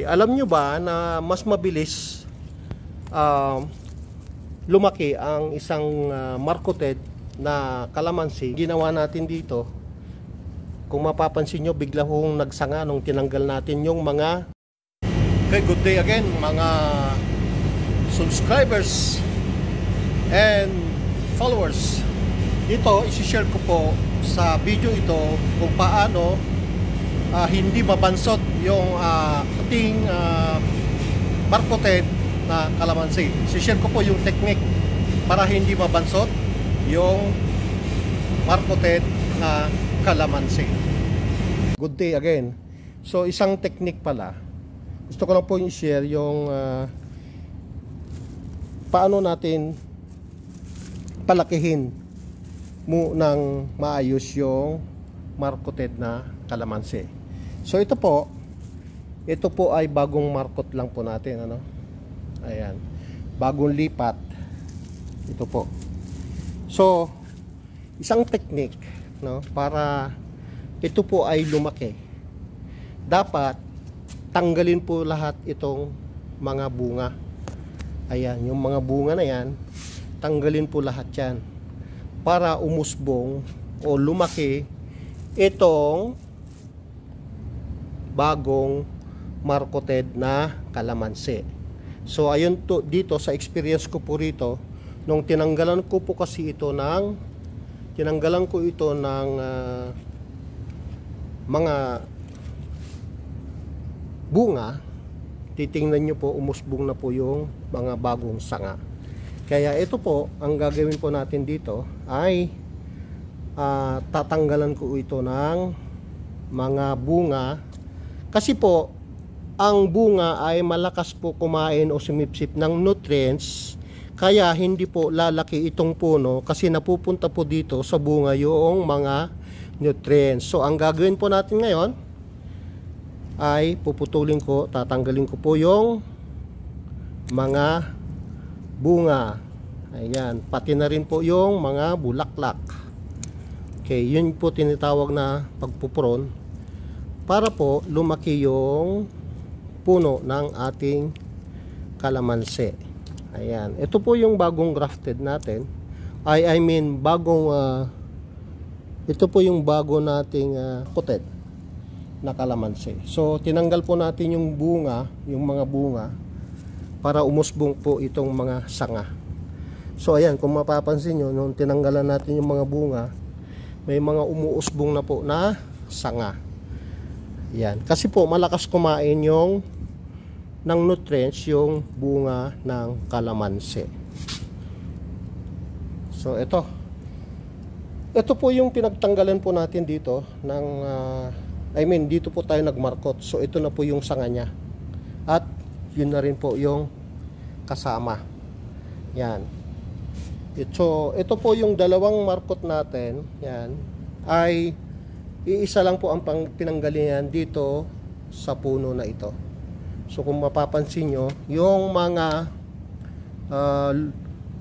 Alam nyo ba na mas mabilis lumaki ang isang marketed na kalamansi? Ginawa natin dito, kung mapapansin nyo, bigla hong nagsanga nung tinanggal natin yung mga good day again mga subscribers and followers. Ito, isi-share ko po sa video ito kung paano hindi mabansot yung ating marketed na kalamansi. Si-share ko po yung technique para hindi mabansot yung marketed na kalamansi. Good day again. So isang technique pala, gusto ko lang po i-share yung paano natin palakihin mo ng maayos yung marketed na kalamansi. So ito po ay bagong markot lang po natin, ano? Ayan. Bagong lipat. Ito po. So isang technique, no, para ito po ay lumaki. Dapat tanggalin po lahat itong mga bunga. Ayan, yung mga bunga na yan, tanggalin po lahat yan para umusbong o lumaki itong bagong marketed na kalamansi. So ayun to, dito sa experience ko po rito, nung tinanggalan ko ito ng mga bunga, titingnan nyo po, umusbong na po yung mga bagong sanga. Kaya ito po, ang gagawin po natin dito ay tatanggalan ko ito ng mga bunga. Kasi po, ang bunga ay malakas po kumain o sumipsip ng nutrients, kaya hindi po lalaki itong puno kasi napupunta po dito sa bunga yung mga nutrients. So ang gagawin po natin ngayon ay tatanggalin ko po yung mga bunga. Ayan, pati na rin po yung mga bulaklak. Okay, yun po tinatawag na pagpupron, para po lumaki yung puno ng ating kalamansi. Ayan, ito po yung bagong grafted natin. Ito po yung bago nating puted na kalamansi. So tinanggal po natin yung bunga, yung mga bunga, para umusbong po itong mga sanga. So ayan, kung mapapansin nyo, nung tinanggalan natin yung mga bunga, may mga umuusbong na po na sanga. Yan, kasi po malakas kumain ng nutrients yung bunga ng kalamansi. So ito po yung pinagtanggalan po natin dito ng dito po tayo nagmarkot. So ito na po yung sanga niya. At yun na rin po yung kasama. Yan. Ito po yung dalawang markot natin. Yan. Ay iisa lang po ang pinanggalingan dito sa puno na ito. So kung mapapansin nyo, yung mga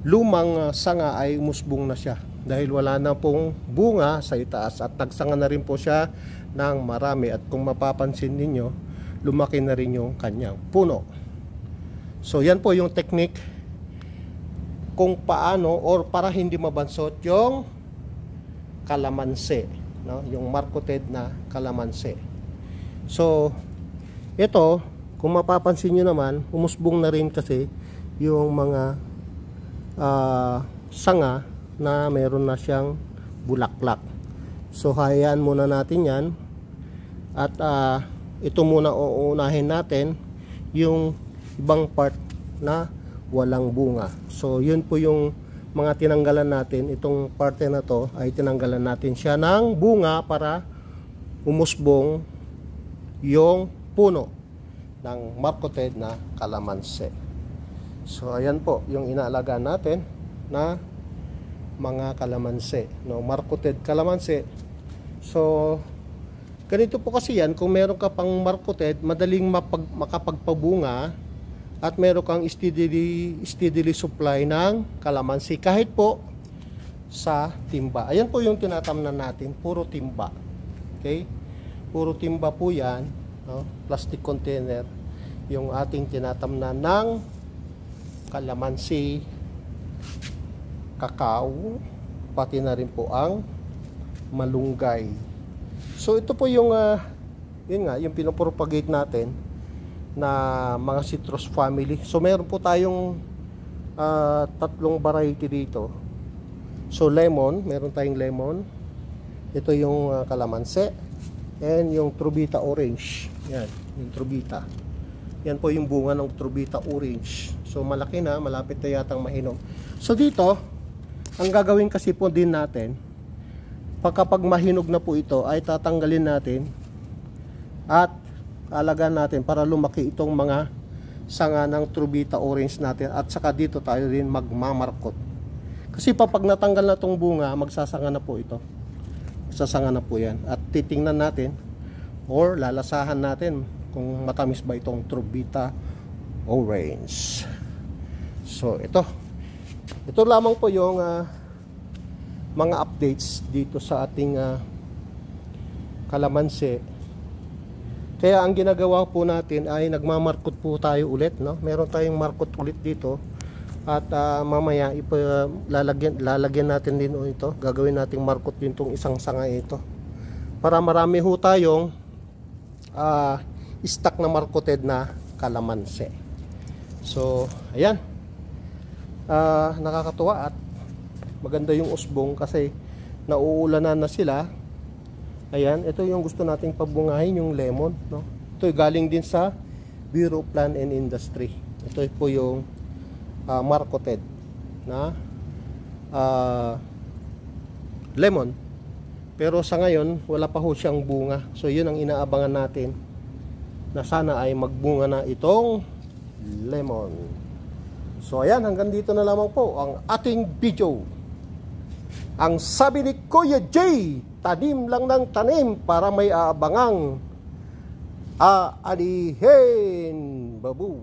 lumang sanga ay umusbong na siya dahil wala na pong bunga sa itaas at nagsanga na rin po siya ng marami. At kung mapapansin ninyo, lumaki na rin yung kanyang puno. So yan po yung technique kung paano or para hindi mabansot yung kalamansi, no? Yung marketed na kalamansi. So ito, kung mapapansin nyo naman, umusbong na rin kasi yung mga sanga na meron na siyang bulaklak. So hayaan muna natin yan. At ito muna uunahin natin yung ibang part na walang bunga. So yun po yung mga tinanggalan natin. Itong parte na to ay tinanggalan natin siya ng bunga para umusbong yung puno ng marketed na kalamansi. So ayan po yung inaalagaan natin na mga kalamansi, no, marketed kalamansi. So ganito po kasi yan, kung meron ka pang marketed, madaling makapagpabunga at meron kang steadily supply ng kalamansi kahit po sa timba. Ayan po yung tinatamnan natin, puro timba. Okay? Puro timba po yan, no? Plastic container. yung ating tinatamnan ng kalamansi, kakao, pati na rin po ang malunggay. So ito po yung yun nga, yung pinopropagate natin na mga citrus family. So meron po tayong tatlong variety dito. So lemon, meron tayong lemon. Ito yung kalamansi and yung Trubita orange. Yan, yung Trubita. Yan po yung bunga ng Trubita orange. So malaki na, malapit na yatang mahinog. So dito, ang gagawin kasi po din natin, kapag mahinog na po ito, ay tatanggalin natin at alagaan natin para lumaki itong mga sanga ng Trubita orange natin, at saka dito tayo rin magmamarkot. Kasi pag natanggal na itong bunga, magsasanga na po ito. Magsasanga na po yan. At titingnan natin or lalasahan natin kung matamis ba itong Trubita orange. So ito lamang po yung mga updates dito sa ating kalamansi. Kaya ang ginagawa po natin ay nagmamarkot po tayo ulit, no? Meron tayong markot ulit dito. At mamaya lalagyan natin din ito. Gagawin nating markot din itong isang sanga ito. Para marami ho tayong stock na markoted na kalamansi. So, ayan. Nakakatuwa at maganda yung usbong kasi nauulanan na sila. Ayan, ito yung gusto nating pabungahin, yung lemon, no? Ito galing din sa Bureau of Land and Industry. Ito po yung marketed na lemon, pero sa ngayon wala pa ho siyang bunga. So yun ang inaabangan natin, na sana ay magbunga na itong lemon. So ayan, hanggang dito na lamang po ang ating video. Ang sabi ni Kuya J, tanim lang ng tanim para may aabangang aanihin. Babu.